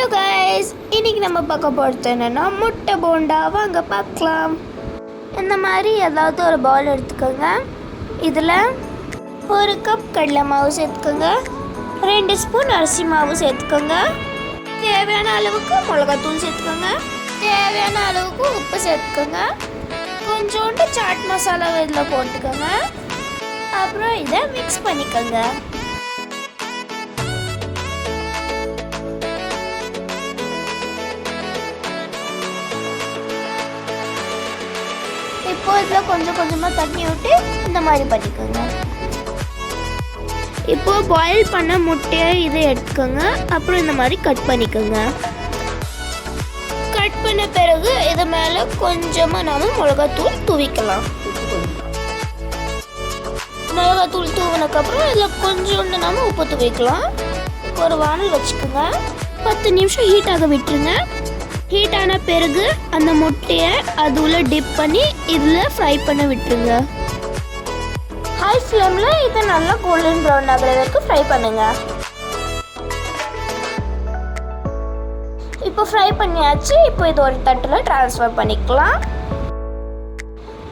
Hello guys, இன்றைக்கி நம்ம பார்க்க போகிறது என்னென்னா முட்டை போண்டா. வாங்க பார்க்கலாம். இந்த மாதிரி ஏதாவது ஒரு பவுல் எடுத்துக்கோங்க. இதில் ஒரு கப் கடலை மாவு சேர்த்துக்கோங்க. 2 ஸ்பூன் அரிசி மாவு சேர்த்துக்கோங்க. தேவையான அளவுக்கு மிளகாத்தூள் சேர்த்துக்கோங்க. தேவையான அளவுக்கு உப்பு சேர்த்துக்கோங்க. கொஞ்சோண்டு சாட் மசாலா இதில் போட்டுக்கோங்க. அப்புறம் இதை மிக்ஸ் பண்ணிக்கோங்க. இப்போ இதில் கொஞ்சம் கொஞ்சமாக தண்ணி விட்டு இந்த மாதிரி பண்ணிக்கோங்க. இப்போ பாயில் பண்ண முட்டையை இதை எடுத்துக்கோங்க. அப்புறம் இந்த மாதிரி கட் பண்ணிக்கோங்க. கட் பண்ண பிறகு இது மேலே கொஞ்சமாக நாம் மிளகாத்தூள் தூவிக்கலாம். மிளகாத்தூள் தூவினதுக்கப்புறம் இதில் கொஞ்சோண்டு நாம் உப்பு தூவிக்கலாம். ஒரு வானல் வச்சுக்கோங்க. 10 நிமிஷம் ஹீட் ஆக விட்டுருங்க. ஹீட் ஆன பிறகு அந்த முட்டையை அது உள்ள டிப் பண்ணி இதில் ஃப்ரை பண்ண விட்டுருங்க. ஹை ஃப்ளேமில் இதை நல்லா கோல்டன் ப்ரௌன் ஆகிற வரைக்கும் ஃப்ரை பண்ணுங்க. இப்போ ஃப்ரை பண்ணியாச்சு. இப்போ இது ஒரு தட்டில் ட்ரான்ஸ்ஃபர் பண்ணிக்கலாம்.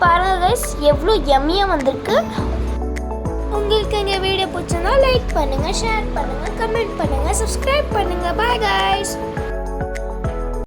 பாருங்க கைஸ், எவ்வளோ யம்மியாக வந்திருக்கு. உங்களுக்கு எங்கள் வீடியோ பிடிச்சிருந்தா லைக் பண்ணுங்கள், ஷேர் பண்ணுங்கள், கமெண்ட் பண்ணுங்கள், சப்ஸ்கிரைப் பண்ணுங்கள். Bye guys.